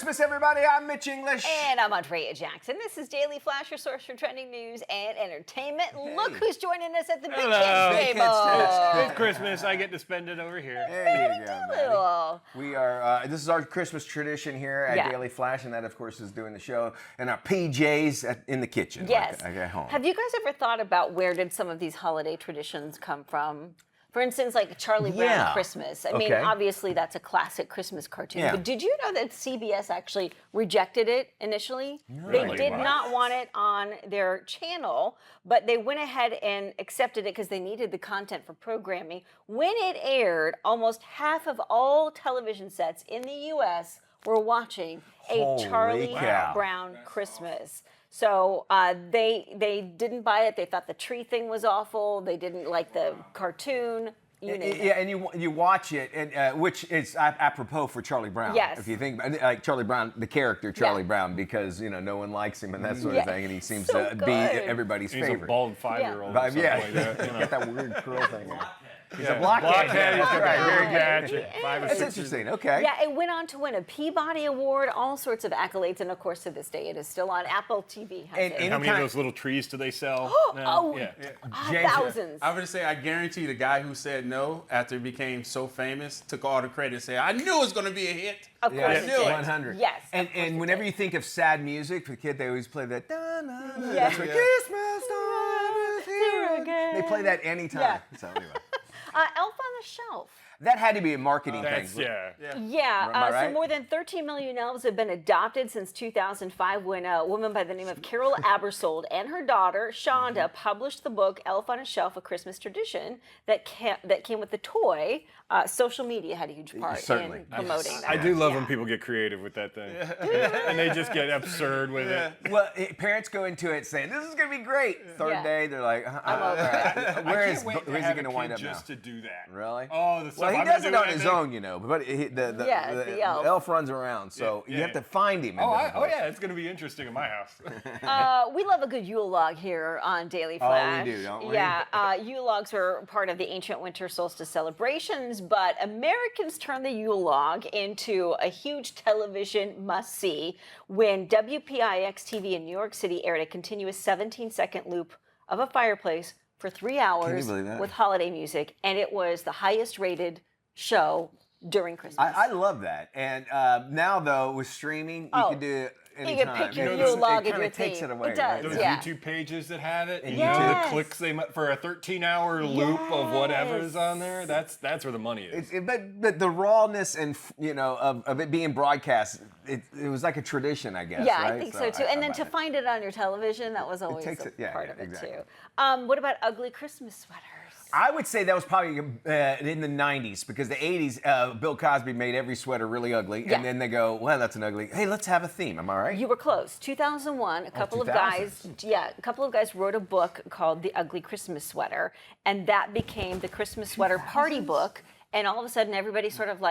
Christmas, everybody. I'm Mitch English. And I'm Andrea Jackson. This is Daily Flash, your source for trending news and entertainment. Hey. Look who's joining us at the Big Kids table. It's Christmas. I get to spend it over here. There you go, Doolittle. We are, this is our Christmas tradition here at Daily Flash, and that, of course, is doing the show in our PJs in the kitchen. Yes. Like at home. Have you guys ever thought about where did some of these holiday traditions come from? For instance, like Charlie Brown Christmas. I mean, obviously that's a classic Christmas cartoon. But did you know that CBS actually rejected it initially? Really? They did not want it on their channel, but they went ahead and accepted it because they needed the content for programming. When it aired, almost half of all television sets in the U.S. were watching a Charlie Brown Christmas. So they didn't buy it. They thought the tree thing was awful. They didn't like the cartoon. And you watch it, and which is apropos for Charlie Brown. Yes. If you think about it, like Charlie Brown, the character Charlie Brown, because no one likes him and that sort of thing, and he seems to be everybody's favorite. He's a bald 5-year-old. Like that. Get that weird curl thing. He's a blockhead. He's got Right. very Gadget. That's interesting. Okay. Yeah, it went on to win a Peabody Award, all sorts of accolades, and of course, to this day, it is still on Apple TV. And how many of those little trees do they sell? Thousands. I would say, I guarantee the guy who said no after it became so famous took all the credit and said, I knew it was going to be a hit. Of course, it did. 100. Yes. And whenever you think of sad music for the kid, they always play that. That's right. Christmas time is here again. They play that anytime. Yeah. So anyway. Elf on the Shelf. That had to be a marketing thing. So more than 13 million elves have been adopted since 2005 when a woman by the name of Carol Abersold and her daughter, Shonda, published the book Elf on a Shelf, A Christmas Tradition that came with the toy. Social media had a huge part in promoting that. I do love when people get creative with that thing. And they just get absurd with it. Well, parents go into it saying, this is going to be great. Third day, they're like, I'm over it. where's he going to wind up just now? to do that. Really? Oh, the Well, he does it on his own, but the elf. elf runs around, so you have to find him. It's going to be interesting in my house. We love a good Yule log here on Daily Flash. Oh, we do, don't we? Yeah, Yule logs were part of the ancient winter solstice celebrations, but Americans turned the Yule log into a huge television must-see when WPIX-TV in New York City aired a continuous 17-second loop of a fireplace for 3 hours with holiday music, and it was the highest-rated show during Christmas. I love that. And now, though, with streaming, you can do it anytime. You can pick your Yule log and your takes theme. it away. It does, Those YouTube pages that have it, and Yes. the clicks they for a 13-hour loop of whatever is on there. That's where the money is. But the rawness and of it being broadcast, it was like a tradition, I guess. Yeah, right? I think so too. And then to find it on your television, that was always part of it too. What about ugly Christmas sweaters? I would say that was probably in the 90s, because the 80s, Bill Cosby made every sweater really ugly, and then they go, well, that's an ugly, hey, let's have a theme, am I right? You were close. 2001, a couple of guys wrote a book called The Ugly Christmas Sweater, and that became the Christmas Sweater Party Book, and all of a sudden everybody sort of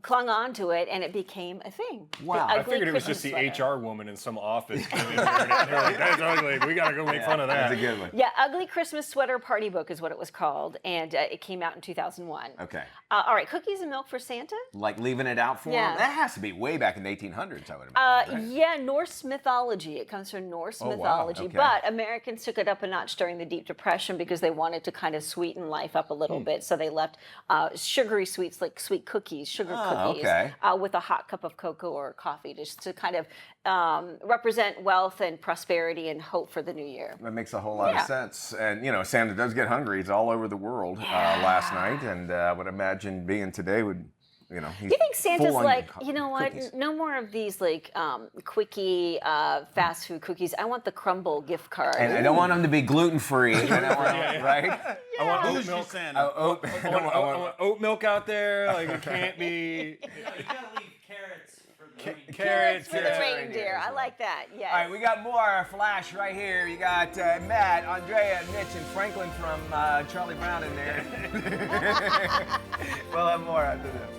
clung on to it, and it became a thing. Wow. I figured it was just the HR woman in some office. They're like, that's ugly. We got to go make fun of that. That's a good one. Yeah, Ugly Christmas Sweater Party Book is what it was called, and it came out in 2001. Okay. All right, cookies and milk for Santa? Like leaving it out for him? That has to be way back in the 1800s, I would imagine. Right? Yeah, Norse mythology. It comes from Norse mythology. Okay. But Americans took it up a notch during the Deep Depression because they wanted to kind of sweeten life up a little bit. So they left sugary sweets like sweet cookies, sugar cookies, with a hot cup of cocoa or coffee, just to kind of represent wealth and prosperity and hope for the new year. That makes a whole lot of sense. And, Santa does get hungry. He's all over the world last night. And I would imagine being today would, he's you think Santa's like, you know what, cookies. no more of these quickie fast food cookies. I want the Crumble gift card. And I don't want them to be gluten-free. I don't want, right? I want oat Bougie milk. Santa. I want oat milk out there. Like, it can't be. You gotta leave carrots for the Carrots for the reindeer. I like that. Yes. All right, we got more Flash right here. You got Matt, Andrea, Mitch, and Franklin from Charlie Brown in there. We'll have more after this.